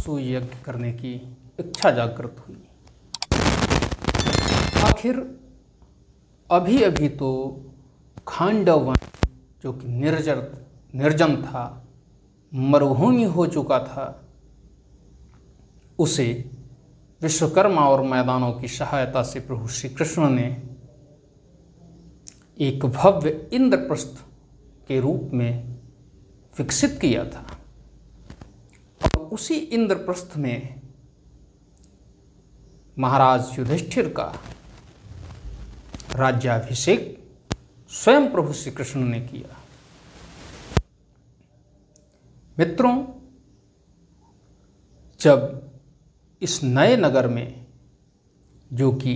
सुयज्ञ करने की इच्छा जागृत हुई। आखिर अभी अभी तो खांडव वन जो कि निर्जन था, मरुभूमि हो चुका था, उसे विश्वकर्मा और मैदानों की सहायता से प्रभु श्री कृष्ण ने एक भव्य इंद्रप्रस्थ के रूप में विकसित किया था। और उसी इंद्रप्रस्थ में महाराज युधिष्ठिर का राज्याभिषेक स्वयं प्रभु श्री कृष्ण ने किया। मित्रों, जब इस नए नगर में, जो कि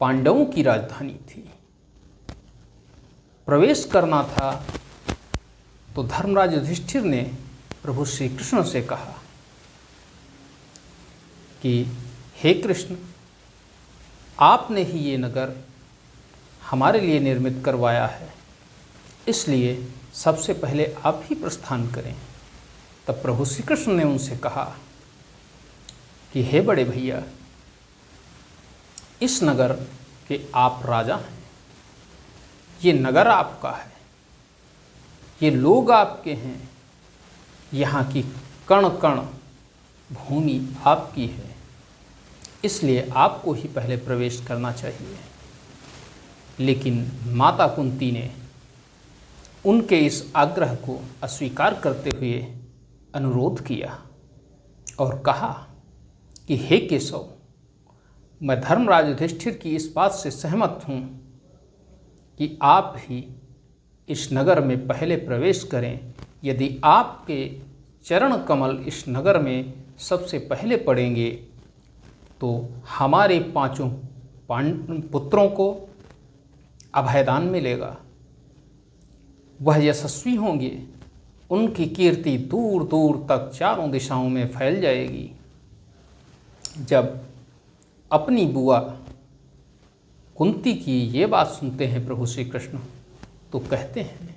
पांडवों की राजधानी थी, प्रवेश करना था, तो धर्मराज युधिष्ठिर ने प्रभु श्री कृष्ण से कहा कि हे कृष्ण, आपने ही ये नगर हमारे लिए निर्मित करवाया है, इसलिए सबसे पहले आप ही प्रस्थान करें। तब प्रभु श्री कृष्ण ने उनसे कहा कि हे बड़े भैया, इस नगर के आप राजा हैं, ये नगर आपका है, ये लोग आपके हैं, यहाँ की कण कण भूमि आपकी है, इसलिए आपको ही पहले प्रवेश करना चाहिए। लेकिन माता कुंती ने उनके इस आग्रह को अस्वीकार करते हुए अनुरोध किया और कहा कि हे केशव, मैं धर्मराज युधिष्ठिर की इस बात से सहमत हूँ कि आप ही इस नगर में पहले प्रवेश करें। यदि आपके चरण कमल इस नगर में सबसे पहले पड़ेंगे तो हमारे पांचों पुत्रों को अभयदान मिलेगा, वह यशस्वी होंगे, उनकी कीर्ति दूर दूर तक चारों दिशाओं में फैल जाएगी। जब अपनी बुआ कुंती की ये बात सुनते हैं प्रभु श्री कृष्ण, तो कहते हैं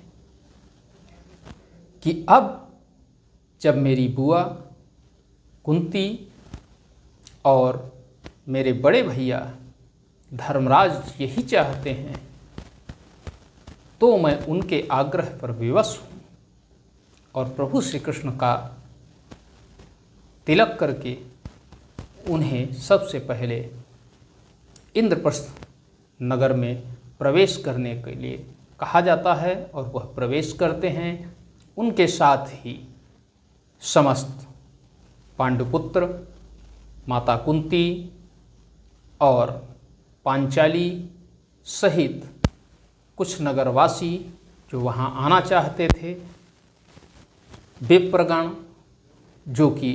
कि अब जब मेरी बुआ कुंती और मेरे बड़े भैया धर्मराज यही चाहते हैं, तो मैं उनके आग्रह पर विवश हूँ और प्रभु श्री कृष्ण का तिलक करके उन्हें सबसे पहले इंद्रप्रस्थ नगर में प्रवेश करने के लिए कहा जाता है और वह प्रवेश करते हैं। उनके साथ ही समस्त पांडुपुत्र, माता कुंती और पांचाली सहित कुछ नगरवासी जो वहाँ आना चाहते थे, विप्रगण जो कि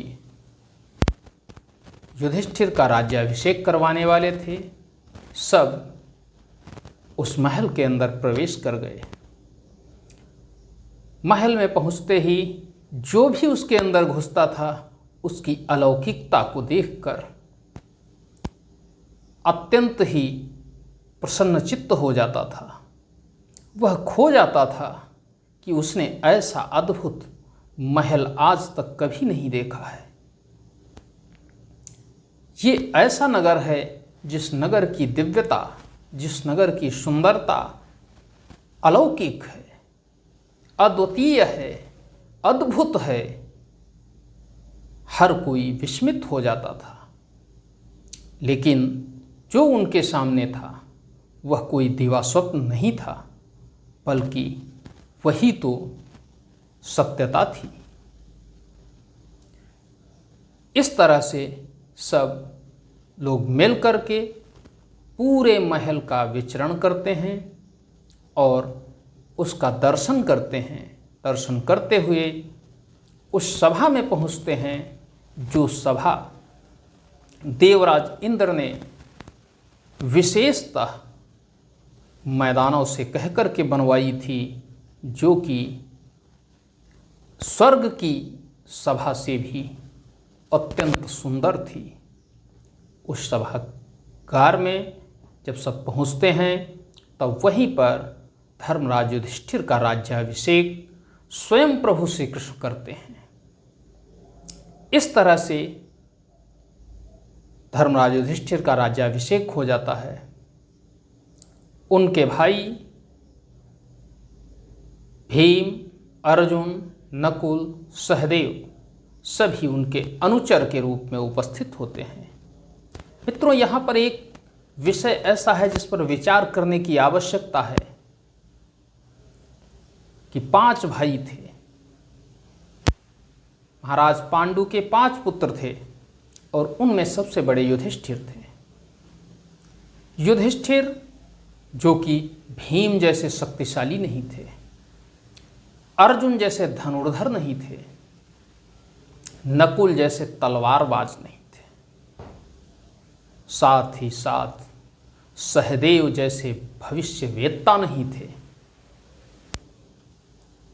युधिष्ठिर का राज्याभिषेक करवाने वाले थे, सब उस महल के अंदर प्रवेश कर गए। महल में पहुँचते ही जो भी उसके अंदर घुसता था, उसकी अलौकिकता को देखकर अत्यंत ही प्रसन्नचित्त हो जाता था। वह खो जाता था कि उसने ऐसा अद्भुत महल आज तक कभी नहीं देखा है। ये ऐसा नगर है जिस नगर की दिव्यता, जिस नगर की सुंदरता अलौकिक है, अद्वितीय है, अद्भुत है। हर कोई विस्मित हो जाता था। लेकिन जो उनके सामने था वह कोई दिवास्वप्न नहीं था, बल्कि वही तो सत्यता थी। इस तरह से सब लोग मिल करके पूरे महल का विचरण करते हैं और उसका दर्शन करते हैं। दर्शन करते हुए उस सभा में पहुंचते हैं, जो सभा देवराज इंद्र ने विशेषतः मैदानों से कहकर के बनवाई थी, जो कि स्वर्ग की सभा से भी अत्यंत सुंदर थी। उस सभागार में जब सब पहुँचते हैं, तब वहीं पर धर्मराज युधिष्ठिर का राज्याभिषेक स्वयं प्रभु श्री कृष्ण करते हैं। इस तरह से धर्मराज युधिष्ठिर का राज्याभिषेक हो जाता है। उनके भाई भीम, अर्जुन, नकुल, सहदेव सभी उनके अनुचर के रूप में उपस्थित होते हैं। मित्रों, यहाँ पर एक विषय ऐसा है जिस पर विचार करने की आवश्यकता है कि 5 भाई थे। महाराज पांडु के 5 पुत्र थे और उनमें सबसे बड़े युधिष्ठिर थे। युधिष्ठिर जो कि भीम जैसे शक्तिशाली नहीं थे, अर्जुन जैसे धनुर्धर नहीं थे, नकुल जैसे तलवारबाज नहीं थे, साथ ही साथ सहदेव जैसे भविष्यवेत्ता नहीं थे।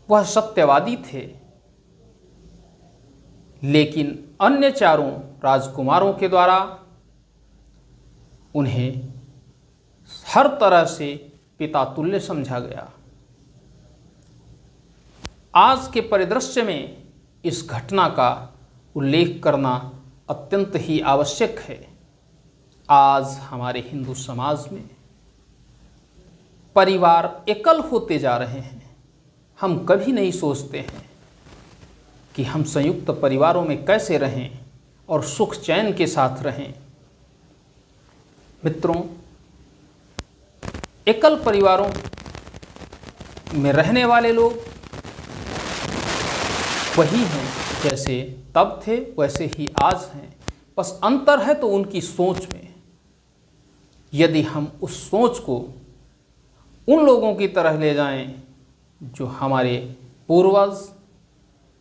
वह सत्यवादी थे, लेकिन अन्य चारों राजकुमारों के द्वारा उन्हें हर तरह से पिता तुल्य समझा गया। आज के परिदृश्य में इस घटना का उल्लेख करना अत्यंत ही आवश्यक है। आज हमारे हिंदू समाज में परिवार एकल होते जा रहे हैं। हम कभी नहीं सोचते हैं कि हम संयुक्त परिवारों में कैसे रहें और सुख चैन के साथ रहें। मित्रों, एकल परिवारों में रहने वाले लोग वही हैं जैसे तब थे वैसे ही आज हैं, बस अंतर है तो उनकी सोच में। यदि हम उस सोच को उन लोगों की तरह ले जाएं जो हमारे पूर्वज,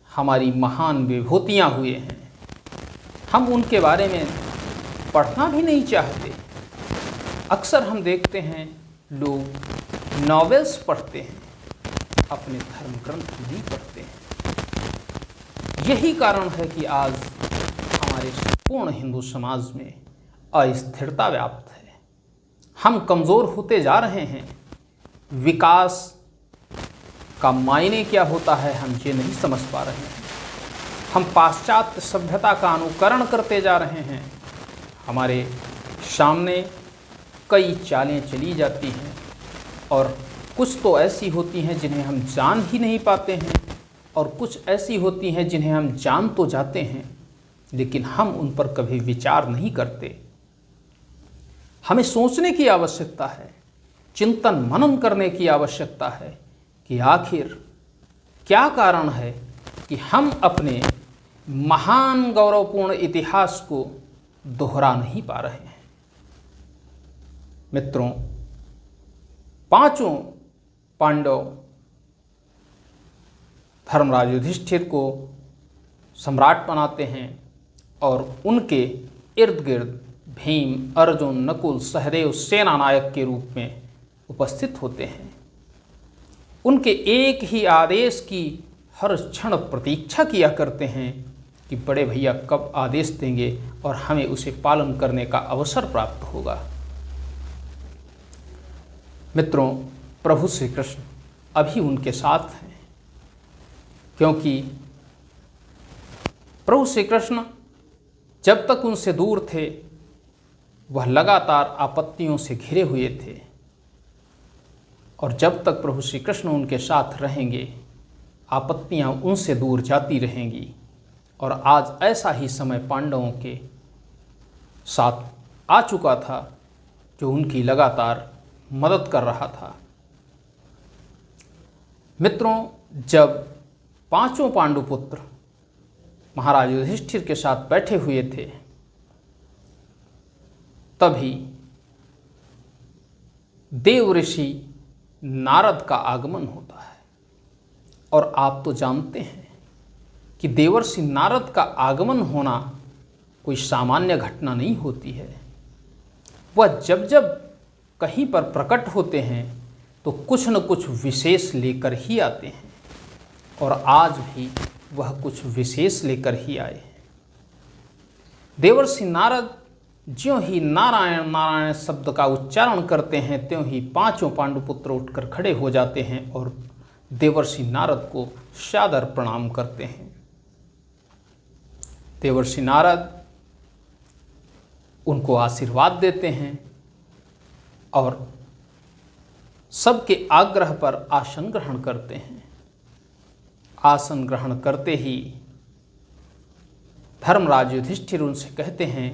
हमारी महान विभूतियाँ हुए हैं, हम उनके बारे में पढ़ना भी नहीं चाहते। अक्सर हम देखते हैं लोग नॉवेल्स पढ़ते हैं, अपने धर्म ग्रंथ नहीं पढ़ते हैं। यही कारण है कि आज हमारे पूर्ण हिंदू समाज में अस्थिरता व्याप्त है। हम कमज़ोर होते जा रहे हैं। विकास का मायने क्या होता है हम ये नहीं समझ पा रहे हैं। हम पाश्चात्य सभ्यता का अनुकरण करते जा रहे हैं। हमारे सामने कई चालें चली जाती हैं और कुछ तो ऐसी होती हैं जिन्हें हम जान ही नहीं पाते हैं और कुछ ऐसी होती हैं जिन्हें हम जान तो जाते हैं लेकिन हम उन पर कभी विचार नहीं करते। हमें सोचने की आवश्यकता है, चिंतन मनन करने की आवश्यकता है कि आखिर क्या कारण है कि हम अपने महान गौरवपूर्ण इतिहास को दोहरा नहीं पा रहे हैं। मित्रों, 5 पांडव धर्मराज युधिष्ठिर को सम्राट बनाते हैं और उनके इर्द गिर्द भीम, अर्जुन, नकुल, सहदेव सेना नायक के रूप में उपस्थित होते हैं। उनके एक ही आदेश की हर क्षण प्रतीक्षा किया करते हैं कि बड़े भैया कब आदेश देंगे और हमें उसे पालन करने का अवसर प्राप्त होगा। मित्रों, प्रभु श्री कृष्ण अभी उनके साथ हैं, क्योंकि प्रभु श्री कृष्ण जब तक उनसे दूर थे वह लगातार आपत्तियों से घिरे हुए थे और जब तक प्रभु श्री कृष्ण उनके साथ रहेंगे आपत्तियां उनसे दूर जाती रहेंगी। और आज ऐसा ही समय पांडवों के साथ आ चुका था जो उनकी लगातार मदद कर रहा था। मित्रों, जब 5 पांडुपुत्र महाराज युधिष्ठिर के साथ बैठे हुए थे तभी देव ऋषि नारद का आगमन होता है। और आप तो जानते हैं कि देवर्षि नारद का आगमन होना कोई सामान्य घटना नहीं होती है। वह जब जब कहीं पर प्रकट होते हैं तो कुछ न कुछ विशेष लेकर ही आते हैं और आज भी वह कुछ विशेष लेकर ही आए हैं। देवर्षि नारद ज्यों ही नारायण नारायण शब्द का उच्चारण करते हैं त्यों ही 5 पांडुपुत्र उठकर खड़े हो जाते हैं और देवर्षि नारद को सादर प्रणाम करते हैं। देवर्षि नारद उनको आशीर्वाद देते हैं और सबके आग्रह पर आसन ग्रहण करते हैं। आसन ग्रहण करते ही धर्मराज युधिष्ठिर उनसे कहते हैं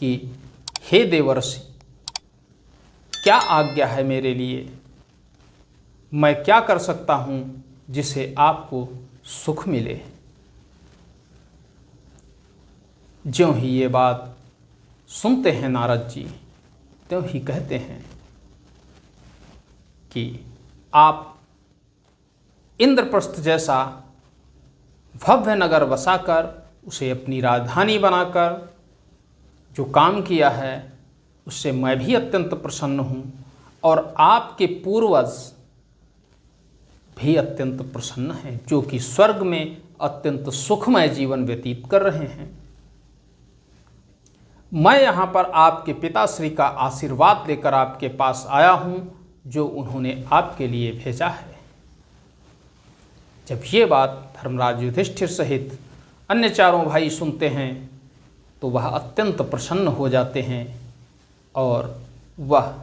कि हे देवर्षि, क्या आज्ञा है मेरे लिए? मैं क्या कर सकता हूँ जिससे आपको सुख मिले? ज्यों ही ये बात सुनते हैं नारद जी, त्यों ही कहते हैं कि आप इंद्रप्रस्थ जैसा भव्य नगर बसाकर उसे अपनी राजधानी बनाकर जो काम किया है उससे मैं भी अत्यंत प्रसन्न हूँ और आपके पूर्वज भी अत्यंत प्रसन्न हैं, जो कि स्वर्ग में अत्यंत सुखमय जीवन व्यतीत कर रहे हैं। मैं यहाँ पर आपके पिताश्री का आशीर्वाद लेकर आपके पास आया हूँ, जो उन्होंने आपके लिए भेजा है। जब ये बात धर्मराज युधिष्ठिर सहित अन्य चारों भाई सुनते हैं तो वह अत्यंत प्रसन्न हो जाते हैं और वह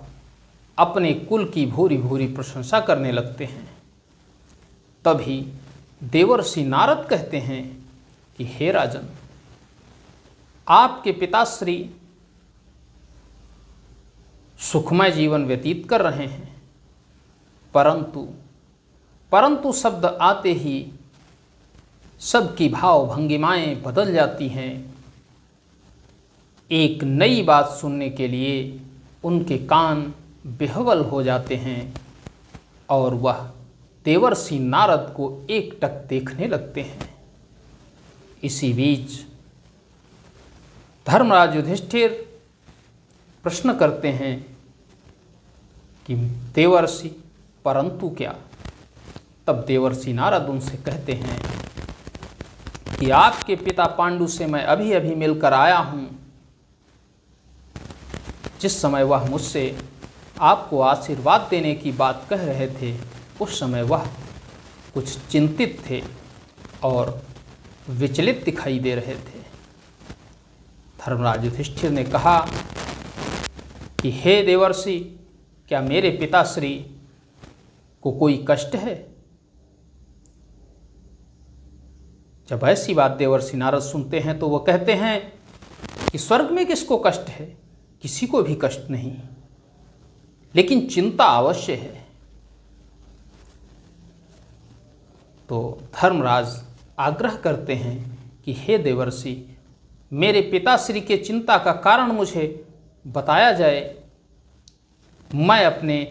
अपने कुल की भूरी भूरी प्रशंसा करने लगते हैं। तभी देवर्षि नारद कहते हैं कि हे राजन, आपके पिताश्री सुखमय जीवन व्यतीत कर रहे हैं, परंतु शब्द आते ही सबकी भाव भंगिमाएं बदल जाती हैं। एक नई बात सुनने के लिए उनके कान बेहवल हो जाते हैं और वह देवर्षि नारद को एकटक देखने लगते हैं। इसी बीच धर्मराज युधिष्ठिर प्रश्न करते हैं कि देवर्षि, परंतु क्या? तब देवर्षि नारद उनसे कहते हैं कि आपके पिता पांडु से मैं अभी अभी मिलकर आया हूँ। जिस समय वह मुझसे आपको आशीर्वाद देने की बात कह रहे थे, उस समय वह कुछ चिंतित थे और विचलित दिखाई दे रहे थे। धर्मराज युधिष्ठिर ने कहा कि हे देवर्षि, क्या मेरे पिताश्री को कोई कष्ट है? जब ऐसी बात देवर्षि नारद सुनते हैं तो वह कहते हैं कि स्वर्ग में किसको कष्ट है? किसी को भी कष्ट नहीं, लेकिन चिंता अवश्य है। तो धर्मराज आग्रह करते हैं कि हे देवर्षि, मेरे पिताश्री के चिंता का कारण मुझे बताया जाए। मैं अपने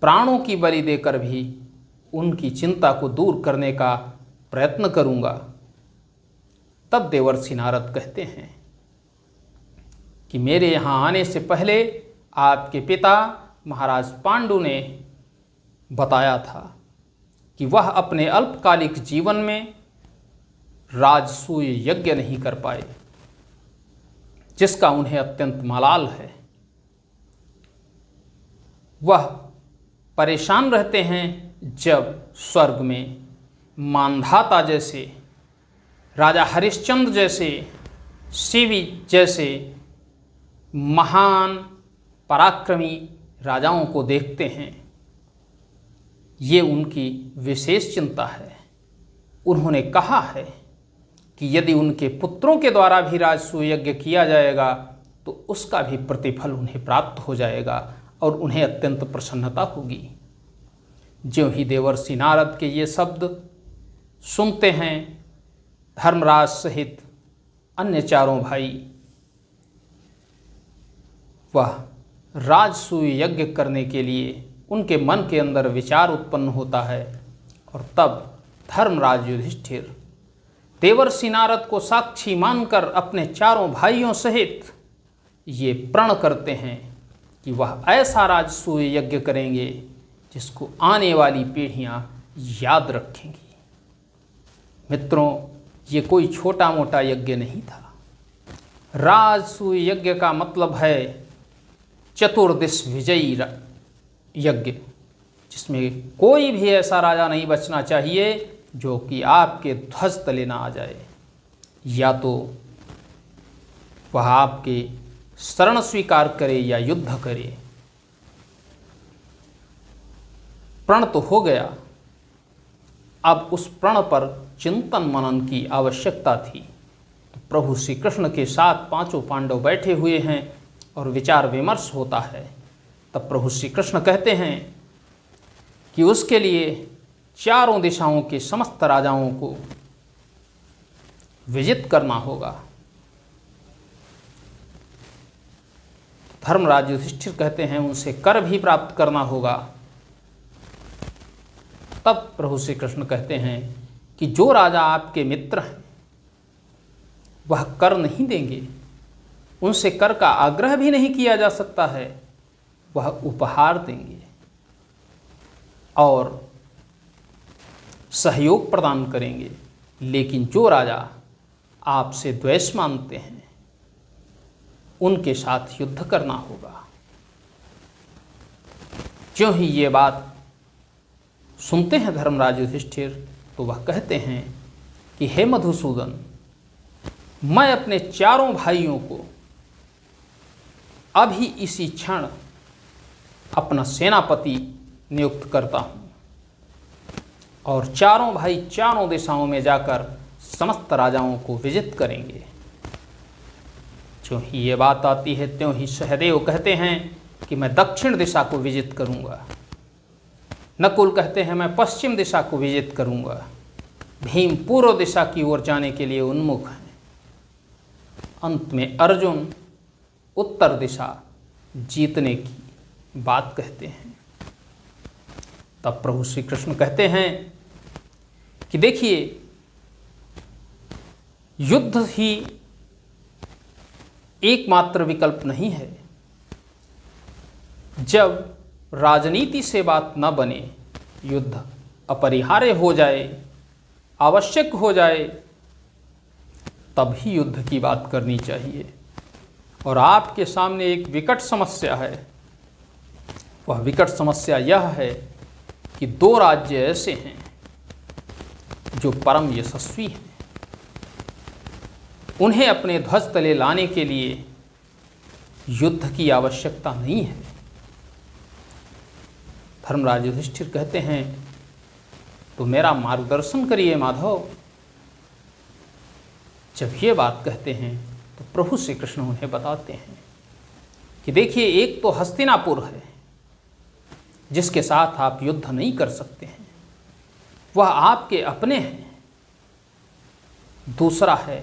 प्राणों की बलि देकर भी उनकी चिंता को दूर करने का प्रयत्न करूंगा। तब देवर्षि नारद कहते हैं कि मेरे यहाँ आने से पहले आपके पिता महाराज पांडु ने बताया था कि वह अपने अल्पकालिक जीवन में राजसूय यज्ञ नहीं कर पाए, जिसका उन्हें अत्यंत मलाल है। वह परेशान रहते हैं जब स्वर्ग में मांधाता जैसे, राजा हरिश्चंद्र जैसे, शिवी जैसे महान पराक्रमी राजाओं को देखते हैं। ये उनकी विशेष चिंता है। उन्होंने कहा है कि यदि उनके पुत्रों के द्वारा भी राजसूय यज्ञ किया जाएगा तो उसका भी प्रतिफल उन्हें प्राप्त हो जाएगा और उन्हें अत्यंत प्रसन्नता होगी। ज्यों ही देवर्षि नारद के ये शब्द सुनते हैं, धर्मराज सहित अन्य चारों भाई वह राजसूय यज्ञ करने के लिए उनके मन के अंदर विचार उत्पन्न होता है। और तब धर्मराज युधिष्ठिर देवर्षि नारद को साक्षी मानकर अपने चारों भाइयों सहित ये प्रण करते हैं कि वह ऐसा राजसूय यज्ञ करेंगे जिसको आने वाली पीढ़ियां याद रखेंगी। मित्रों, ये कोई छोटा मोटा यज्ञ नहीं था। राजसूय यज्ञ का मतलब है चतुर्दिश विजयी यज्ञ, जिसमें कोई भी ऐसा राजा नहीं बचना चाहिए जो कि आपके ध्वज तले ना आ जाए। या तो वह आपके शरण स्वीकार करे या युद्ध करे। प्रण तो हो गया, अब उस प्रण पर चिंतन मनन की आवश्यकता थी। तो प्रभु श्री कृष्ण के साथ पांचों पांडव बैठे हुए हैं और विचार विमर्श होता है। तब प्रभु श्री कृष्ण कहते हैं कि उसके लिए चारों दिशाओं के समस्त राजाओं को विजित करना होगा। धर्मराज युधिष्ठिर कहते हैं उनसे कर भी प्राप्त करना होगा। तब प्रभु श्री कृष्ण कहते हैं कि जो राजा आपके मित्र हैं वह कर नहीं देंगे, उनसे कर का आग्रह भी नहीं किया जा सकता है, वह उपहार देंगे और सहयोग प्रदान करेंगे। लेकिन जो राजा आपसे द्वेष मानते हैं उनके साथ युद्ध करना होगा। ज्यों ही ये बात सुनते हैं धर्मराज युधिष्ठिर तो वह कहते हैं कि हे मधुसूदन, मैं अपने चारों भाइयों को अभी इसी क्षण अपना सेनापति नियुक्त करता हूँ और चारों भाई चारों दिशाओं में जाकर समस्त राजाओं को विजित करेंगे। जो ही ये बात आती है त्यों ही सहदेव कहते हैं कि मैं दक्षिण दिशा को विजित करूंगा। नकुल कहते हैं मैं पश्चिम दिशा को विजित करूंगा। भीम पूर्व दिशा की ओर जाने के लिए उन्मुख हैं। अंत में अर्जुन उत्तर दिशा जीतने की बात कहते हैं। तब प्रभु श्री कृष्ण कहते हैं कि देखिए, युद्ध ही एकमात्र विकल्प नहीं है। जब राजनीति से बात न बने, युद्ध अपरिहार्य हो जाए, आवश्यक हो जाए, तब ही युद्ध की बात करनी चाहिए। और आपके सामने एक विकट समस्या है। वह विकट समस्या यह है कि दो राज्य ऐसे हैं जो परम यशस्वी हैं। उन्हें अपने ध्वज तले लाने के लिए युद्ध की आवश्यकता नहीं है। धर्मराज युधिष्ठिर कहते हैं तो मेरा मार्गदर्शन करिए माधव। जब ये बात कहते हैं तो प्रभु श्री कृष्ण उन्हें बताते हैं कि देखिए, एक तो हस्तिनापुर है जिसके साथ आप युद्ध नहीं कर सकते हैं, वह आपके अपने हैं। दूसरा है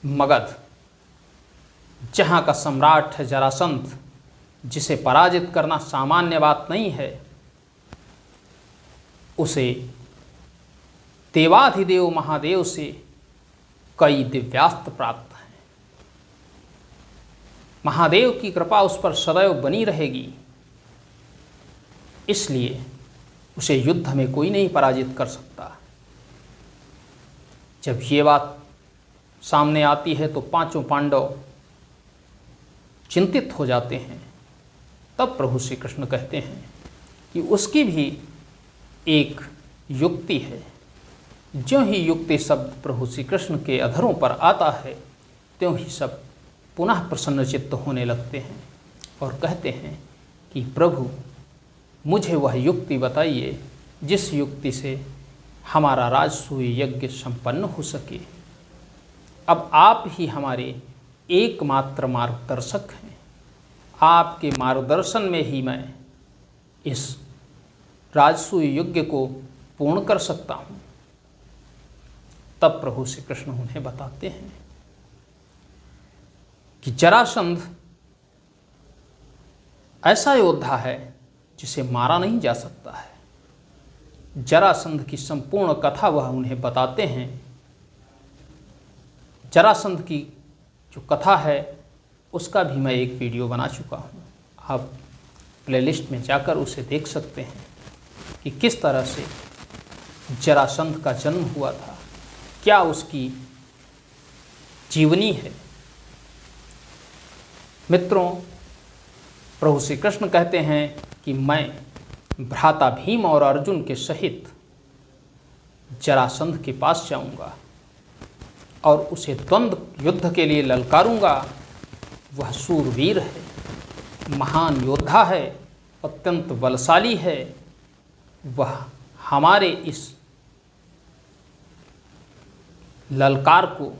मगध, जहाँ का सम्राट है जरासंध, जिसे पराजित करना सामान्य बात नहीं है। उसे देवाधिदेव महादेव से कई दिव्यास्त्र प्राप्त हैं। महादेव की कृपा उस पर सदैव बनी रहेगी, इसलिए उसे युद्ध में कोई नहीं पराजित कर सकता। जब ये बात सामने आती है तो पांचों पांडव चिंतित हो जाते हैं। तब प्रभु श्री कृष्ण कहते हैं कि उसकी भी एक युक्ति है। ज्यों ही युक्ति शब्द प्रभु श्री कृष्ण के अधरों पर आता है त्यों ही सब पुनः प्रसन्नचित्त होने लगते हैं और कहते हैं कि प्रभु, मुझे वह युक्ति बताइए जिस युक्ति से हमारा राजसूय यज्ञ संपन्न हो सके। अब आप ही हमारे एकमात्र मार्गदर्शक हैं। आपके मार्गदर्शन में ही मैं इस राजसूय यज्ञ को पूर्ण कर सकता हूँ। तब प्रभु श्री कृष्ण उन्हें बताते हैं कि जरासंध ऐसा योद्धा है जिसे मारा नहीं जा सकता है। जरासंध की संपूर्ण कथा वह उन्हें बताते हैं। जरासंध की जो कथा है उसका भी मैं एक वीडियो बना चुका हूँ। आप प्लेलिस्ट में जाकर उसे देख सकते हैं कि किस तरह से जरासंध का जन्म हुआ था, क्या उसकी जीवनी है। मित्रों, प्रभु श्री कृष्ण कहते हैं कि मैं भ्राता भीम और अर्जुन के सहित जरासंध के पास जाऊंगा और उसे द्वंद्व युद्ध के लिए ललकारूंगा। वह शूरवीर है, महान योद्धा है, अत्यंत बलशाली है। वह हमारे इस ललकार को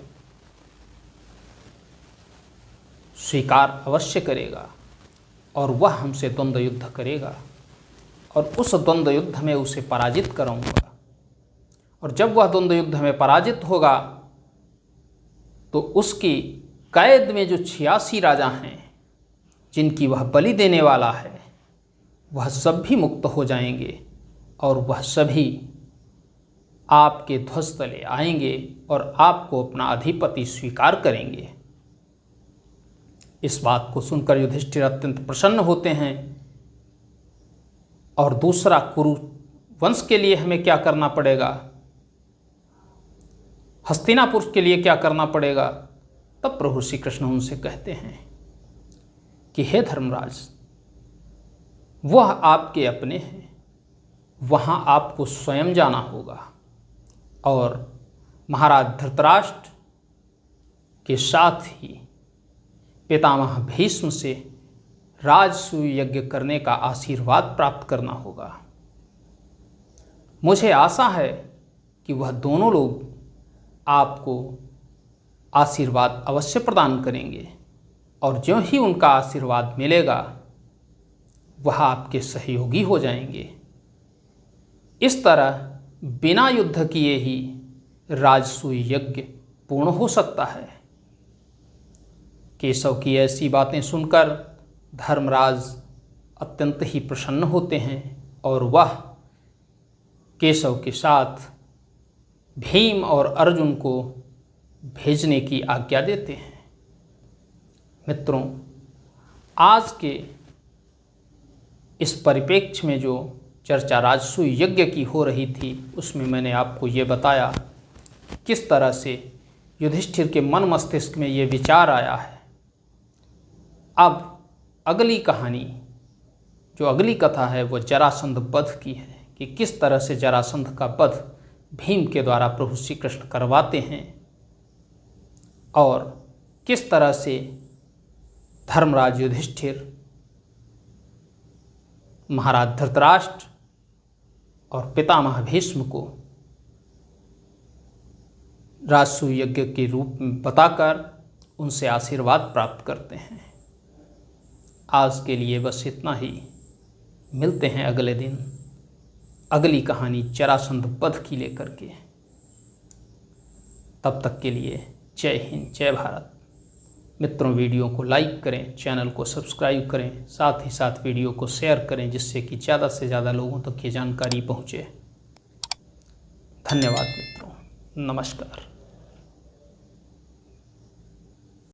स्वीकार अवश्य करेगा और वह हमसे द्वंद्व युद्ध करेगा और उस द्वंद्व युद्ध में उसे पराजित कराऊंगा। और जब वह द्वंद्व युद्ध में पराजित होगा तो उसकी कैद में जो 86 राजा हैं जिनकी वह बलि देने वाला है, वह सब भी मुक्त हो जाएंगे और वह सभी आपके ध्वज तले आएंगे और आपको अपना अधिपति स्वीकार करेंगे। इस बात को सुनकर युधिष्ठिर अत्यंत प्रसन्न होते हैं। और दूसरा, कुरु वंश के लिए हमें क्या करना पड़ेगा, हस्तिनापुर के लिए क्या करना पड़ेगा। तब प्रभु श्री कृष्ण उनसे कहते हैं कि हे धर्मराज, वह आपके अपने हैं, वहाँ आपको स्वयं जाना होगा और महाराज धृतराष्ट्र के साथ ही पितामह भीष्म से राजसूय यज्ञ करने का आशीर्वाद प्राप्त करना होगा। मुझे आशा है कि वह दोनों लोग आपको आशीर्वाद अवश्य प्रदान करेंगे और जो ही उनका आशीर्वाद मिलेगा वह आपके सहयोगी हो जाएंगे। इस तरह बिना युद्ध किए ही राजसूय यज्ञ पूर्ण हो सकता है। केशव की ऐसी बातें सुनकर धर्मराज अत्यंत ही प्रसन्न होते हैं और वह केशव के साथ भीम और अर्जुन को भेजने की आज्ञा देते हैं। मित्रों, आज के इस परिप्रेक्ष्य में जो चर्चा राजसूय यज्ञ की हो रही थी उसमें मैंने आपको ये बताया किस तरह से युधिष्ठिर के मन मस्तिष्क में ये विचार आया है। अब अगली कहानी, जो अगली कथा है, वो जरासंध वध की है कि किस तरह से जरासंध का वध भीम के द्वारा प्रभु श्री कृष्ण करवाते हैं और किस तरह से धर्मराज युधिष्ठिर महाराज धृतराष्ट्र और पितामह भीष्म को राजसूय यज्ञ के रूप में बताकर उनसे आशीर्वाद प्राप्त करते हैं। आज के लिए बस इतना ही। मिलते हैं अगले दिन अगली कहानी जरासंध वध की लेकर के। तब तक के लिए जय हिंद, जय भारत। मित्रों, वीडियो को लाइक करें, चैनल को सब्सक्राइब करें, साथ ही साथ वीडियो को शेयर करें जिससे कि ज़्यादा से ज़्यादा लोगों तक ये जानकारी पहुँचे। धन्यवाद मित्रों, नमस्कार।